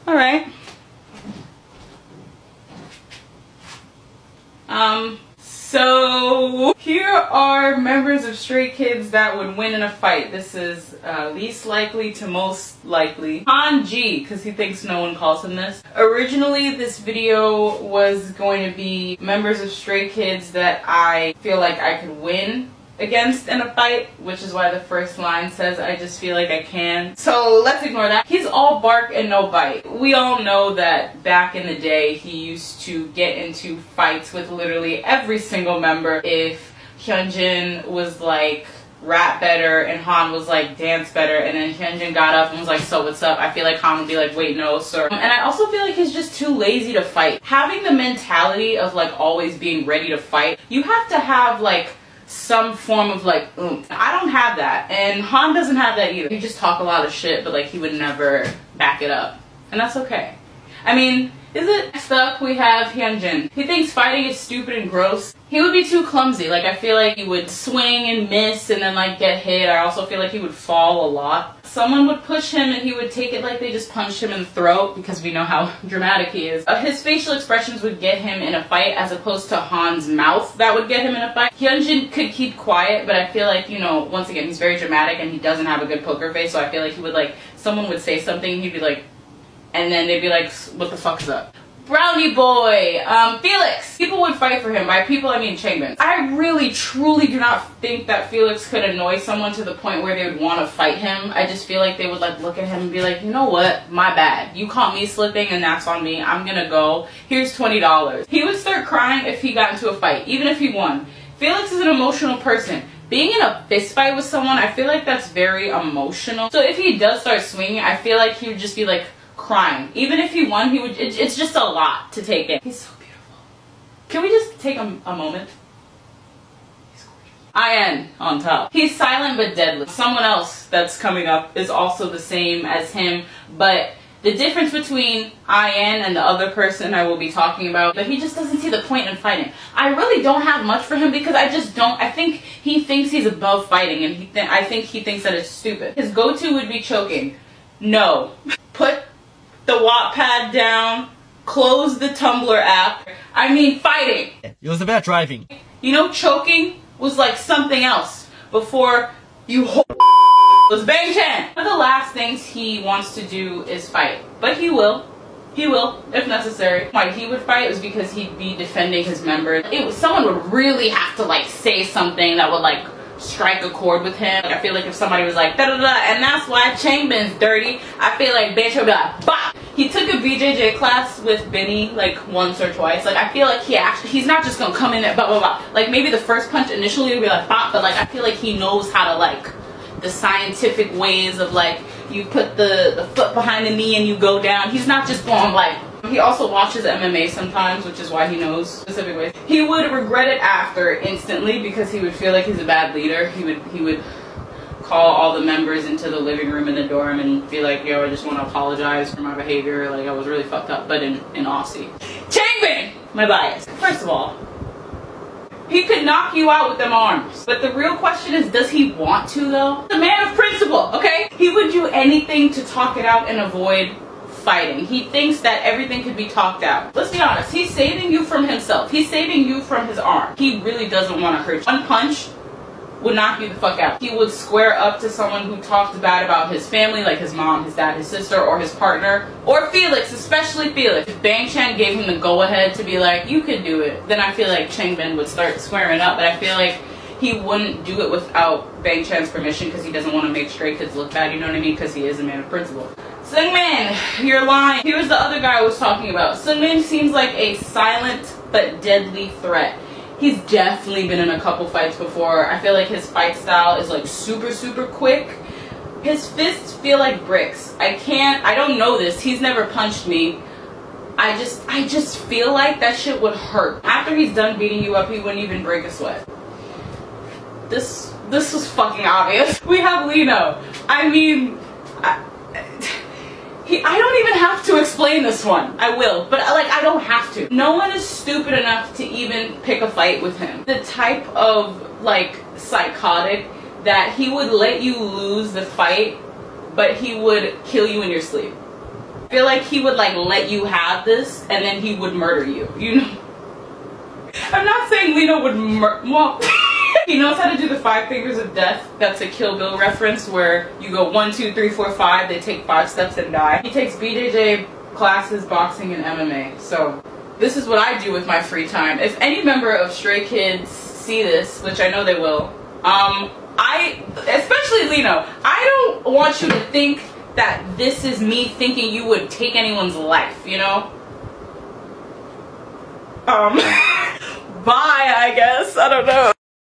Alright. So here are members of Stray Kids that would win in a fight. This is least likely to most likely. Han G, because he thinks no one calls him this. Originally, this video was going to be members of Stray Kids that I feel like I could win against in a fight, which is why the first line says I just feel like I can. So let's ignore that. He's all bark and no bite. We all know that back in the day he used to get into fights with literally every single member. If Hyunjin was like rap better and Han was like dance better, and then Hyunjin got up and was like, so what's up? I feel like Han would be like, wait, no sir. And I also feel like he's just too lazy to fight. Having the mentality of like always being ready to fight, you have to have like some form of like oomph. I don't have that, and Han doesn't have that either. He just talk a lot of shit, but like he would never back it up, and that's okay. I mean, is it? Next up we have Hyunjin. He thinks fighting is stupid and gross. He would be too clumsy. Like I feel like he would swing and miss and then like get hit. I also feel like he would fall a lot. Someone would push him and he would take it like they just punched him in the throat, because we know how dramatic he is. His facial expressions would get him in a fight as opposed to Han's mouth that would get him in a fight. Hyunjin could keep quiet, but I feel like, you know, once again, he's very dramatic and he doesn't have a good poker face, so I feel like he would like, someone would say something, he'd be like, and then they'd be like, what the fuck is up? Brownie boy, Felix. People would fight for him. By people, I mean Changbin. I really, truly do not think that Felix could annoy someone to the point where they would want to fight him. I just feel like they would like look at him and be like, you know what? My bad. You caught me slipping and that's on me. I'm gonna go. Here's $20. He would start crying if he got into a fight, even if he won. Felix is an emotional person. Being in a fist fight with someone, I feel like that's very emotional. So if he does start swinging, I feel like he would just be like, crying. Even if he won, he would, it's just a lot to take in. He's so beautiful. Can we just take a moment? He's gorgeous. IN on top. He's silent but deadly. Someone else that's coming up is also the same as him, but the difference between IN and the other person I will be talking about, but he just doesn't see the point in fighting. I really don't have much for him because I just don't, I think he thinks he's above fighting, and I think he thinks that it's stupid. His go-to would be choking. No. Put the Wattpad down, close the Tumblr app. I mean fighting. It was about driving. You know, choking was like something else before you was Bang Chan. One of the last things he wants to do is fight, but he will. He will, if necessary. Why he would fight was because he'd be defending his members. Someone would really have to like say something that would like strike a chord with him. I feel like if somebody was like da da da, and that's why Changbin's dirty, I feel like Bench would be like bop. He took a BJJ class with Benny like once or twice. Like I feel like he's not just gonna come in and blah blah blah. Like maybe the first punch initially would be like bop, but like I feel like he knows how to like the scientific ways of like you put the foot behind the knee and you go down. He's not just going like. He also watches MMA sometimes, which is why he knows specific ways. He would regret it after instantly because he would feel like he's a bad leader. He would call all the members into the living room in the dorm and be like, yo, I just want to apologize for my behavior. Like I was really fucked up, but in Aussie. Changbin! My bias. First of all, he could knock you out with them arms. But the real question is, does he want to though? The man of principle, okay? He would do anything to talk it out and avoid fighting. He thinks that everything could be talked out. Let's be honest, he's saving you from himself. He's saving you from his arm. He really doesn't want to hurt you. One punch would knock you the fuck out. He would square up to someone who talked bad about his family, like his mom, his dad, his sister, or his partner, or Felix, especially Felix. If Bang Chan gave him the go-ahead to be like, you can do it, then I feel like Changbin would start squaring up, but I feel like he wouldn't do it without Bang Chan's permission because he doesn't want to make Stray Kids look bad, you know what I mean? Because he is a man of principle. Seungmin, you're lying. Here's the other guy I was talking about. Seungmin seems like a silent but deadly threat. He's definitely been in a couple fights before. I feel like his fight style is like super quick. His fists feel like bricks. I don't know this. He's never punched me. I just feel like that shit would hurt. After he's done beating you up, he wouldn't even break a sweat. This was fucking obvious. We have Lino. I mean, I don't even have to explain this one. I will, but like I don't have to. No one is stupid enough to even pick a fight with him. The type of like psychotic that he would let you lose the fight, but he would kill you in your sleep. feel like he would like let you have this and then he would murder you, you know? I'm not saying Lino would well, he knows how to do the 5 fingers of death. That's a Kill Bill reference where you go 1, 2, 3, 4, 5, they take 5 steps and die. He takes BJJ classes, boxing, and MMA. So this is what I do with my free time. If any member of Stray Kids see this, which I know they will, especially Lino, I don't want you to think that this is me thinking you would take anyone's life, you know? Bye, I guess. I don't know.